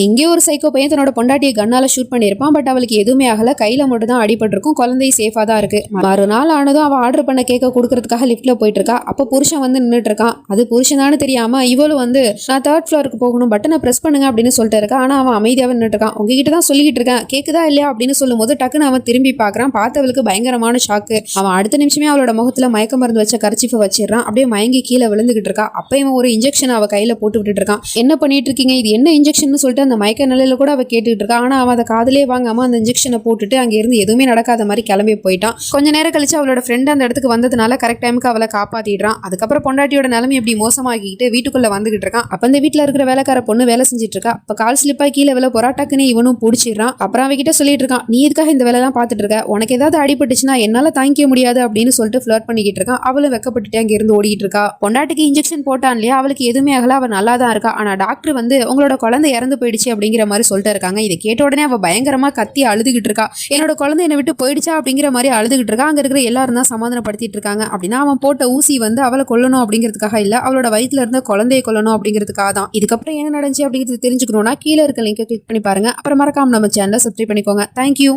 எங்கேயோ ஒரு சைக்கோ பையன் தன்னோட பொண்டாட்டியை கண்ணால ஷூட் பண்ணியிருப்பான். பட் அவளுக்கு எதுவுமே ஆகல. கையில மட்டும் தான் அடிபட்டிருக்கும். குழந்தை சேஃபா தான் இருக்கு. மறுநாள் ஆனதும் அவ ஆர்டர் பண்ண கேக்க கொடுக்கறதுக்காக லிஃப்ட்ல போயிட்டு இருக்கா. அப்ப புருஷன் வந்து நின்றுட்டு இருக்கான். அது புருஷனானு தெரியாம இவளும் வந்து நான் 3rd ஃப்ளோருக்கு போகணும், பட்டனை பிரஸ் பண்ணுங்க அப்படின்னு சொல்லிட்டு இருக்கா. ஆனா அவன் அமைதியாவே நின்றுட்டு இருக்கான். உங்ககிட்ட தான் சொல்லிக்கிட்டு இருக்கேன், கேக்குதா இல்லையா அப்படின்னு சொல்லும் போது டக்குன்னு அவன் திரும்பி பாக்குறான். பார்த்தவளுக்கு பயங்கரமான ஷாக்கு. அவன் அடுத்த நிமிஷமே அவளோட முகத்துல மயக்க மருந்து வச்ச கர்ச்சீஃபை வச்சிடறான். அப்படியே மயங்கி கீழே விழுந்துகிட்டு இருக்கா. அப்ப இவன் ஒரு இன்ஜெக்ஷன் அவ கையில போட்டு விட்டுட்டு இருக்கான். என்ன பண்ணிட்டு இருக்கீங்க, இது என்ன இன்ஜெக்ஷன் சொல்லிட்டு அந்த மயக்க நிலையில கூட அவ கேட்டுட்டு இருக்கா. ஆனா அவன் அதை காதலே வாங்காம அந்த இன்ஜெக்ஷனை போட்டுட்டு அங்க இருந்து எதுவுமே நடக்காத மாதிரி கிளம்பி போயிட்டான். கொஞ்ச நேரம் கழிச்சு அவளோட ஃப்ரெண்ட் அந்த இடத்துக்கு வந்ததுனால கரெக்ட் டைமுக்கு அவளை காப்பாத்திடுறான். அதுக்கப்புறம் பொண்டாட்டியோட நிலைமை எப்படி மோசமாகிட்டு வீட்டுக்குள்ள வந்துகிட்டு இருக்கான். அப்ப அந்த வீட்டுல இருக்கிற வேலைக்கார பொண்ணு வேலை செஞ்சுட்டு இருக்கா. அப்ப கால் ஸ்லிப்பா கீழே வில பொராட்டாக்குன்னு இவனும் பிடிச்சிடுறான். அப்புறம் அவகிட்ட சொல்லிட்டு இருக்கான், நீ இதுக்காக இந்த வேலை எல்லாம் பாத்துட்டு இருக்க, உனக்கு ஏதாவது அடிபட்டுச்சுன்னா என்னால தாங்கிக்க முடியாது அப்படின்னு சொல்லிட்டு ஃபிளர்ட் பண்ணிக்கிட்டு இருக்கான். அவளும் வெக்கப்பட்டுட்டு அங்க இருந்து ஓடிட்டு இருக்கா. பொண்டாட்டிக்கு இன்ஜெக்ஷன் போட்டான் இல்லையா, அவளுக்கு எதுவுமே ஆகல, அவ நல்லா தான் இருக்கா. ஆனா டாக்டர் வந்து உங்களோட குழந்தை இறந்து போயிடுச்சு அப்படிங்கிற மாதிரி சொல்லிட்டு இருக்காங்க. இதை கேட்ட உடனே அவ பயங்கரமா கத்தி அழுதுகிட்டு இருக்கா. என்னோட குழந்தை என்னை விட்டு போயிடுச்சா அப்படிங்கிற மாதிரி அழுதுகிட்டு இருக்கா. அங்க இருக்கிற எல்லாரும் தான் சமாதானப்படுத்திட்டு இருக்காங்க. அப்படின்னா அவன் போட்ட ஊசி வந்து அவளை கொல்லணும் அப்படிங்கிறதுக்காக இல்ல, அவளோட வயிற்றுல இருந்த குழந்தையை கொல்லணும் அப்படிங்கிறதுக்காக தான். இதுக்கப்புறம் என்ன நடந்துச்சு அப்படிங்கிறது தெரிஞ்சுக்கணும்னா கீழே இருக்க லிங்கை கிளிக் பண்ணி பாருங்க. அப்புறம் மறக்காம நம்ம சேனலை சப்ஸ்கிரைப் பண்ணிக்கோங்க. தேங்க்யூ.